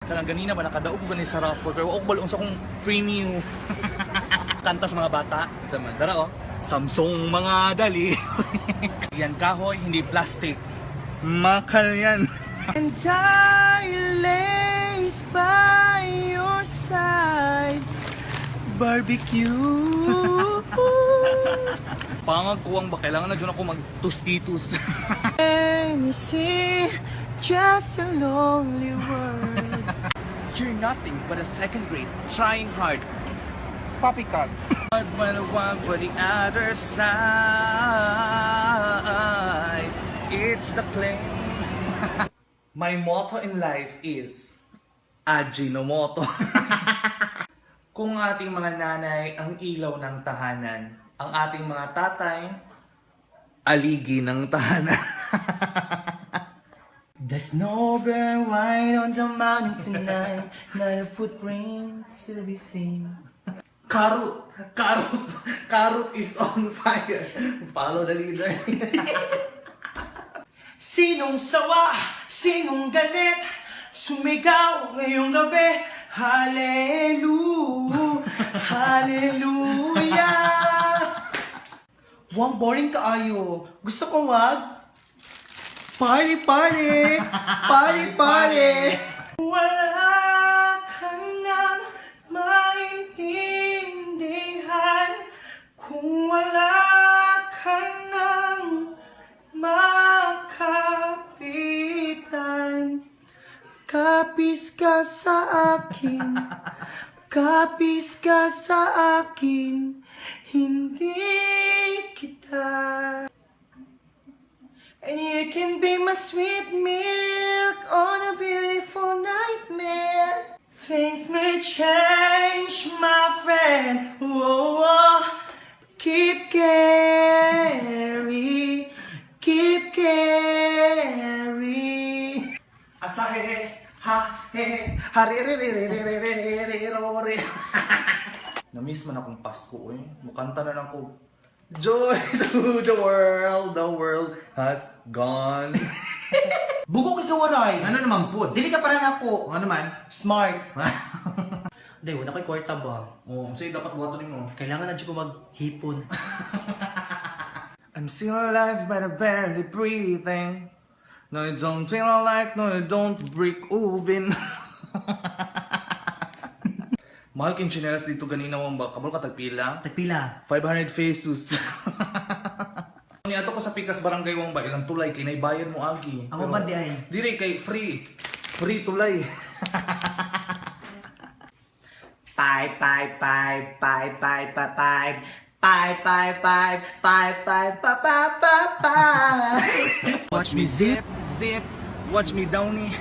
Kanang ganina ba nakadaog ko gani sa raffle pero ako balong sa kong premium kanta sa mga bata. Dara oh. Samsung mga dali. Yan kahoy, hindi plastic. Makal yan. And I lays by your side. Barbecue. Pangag ko ang ba kailangan na dyan ako mag-tustitus. Let me see just a lonely world. You're nothing but a second grade trying hard. Poppycock. But one for the other side. It's the claim. My motto in life is Ajinomoto. Kung ating mga nanay ang ilaw ng tahanan, ang ating mga tatay, aligi ng tahanan. The snow burn white on the mountain tonight, not a footprint to be seen. Carrot is on fire. Follow the leader. Sinong sawa, sinong galit, sumigaw ngayong gabi. Hallelujah, hallelujah. Wang boring kaayo. Gusto ko wag. Party, party, party, party. Wala ka nang maintindihan kung wala ka nang makapitan. Kapis ka sa akin, kapis ka sa akin, hindi kita. And you can be my sweet milk on a beautiful nightmare. Things may change, my friend. Whoa, whoa. Keep carry, keep carry. Asahe, ha, he, hari, re, re, re, re, re, re, re, re, re. Na-miss man akong Pasko eh. Mukanta na lang ko. Joy to the world has gone. Bugo kay kawaray. Ano naman po? Dili ka parang ako. Ano naman? Smart. Day, wala ko'y kwarta ba? Oo, sige dapat buhato mo. Kailangan na dyan ko maghipon. I'm still alive but I'm barely breathing. No, it don't feel like, no, it don't break uvin. Mahal king chinelas dito ganina mo ba? Kabal ka tagpila? Tagpila. 500 pesos. Niato ko sa Pikas Barangay Wang ba ilang tulay kay naibayad mo agi. Ako ba di ay? Dire kay free. Free tulay. Five, five, five, five, five, five, five. Five, five, five, five, five, five, five, five, five. Watch me zip, zip. Watch me downy.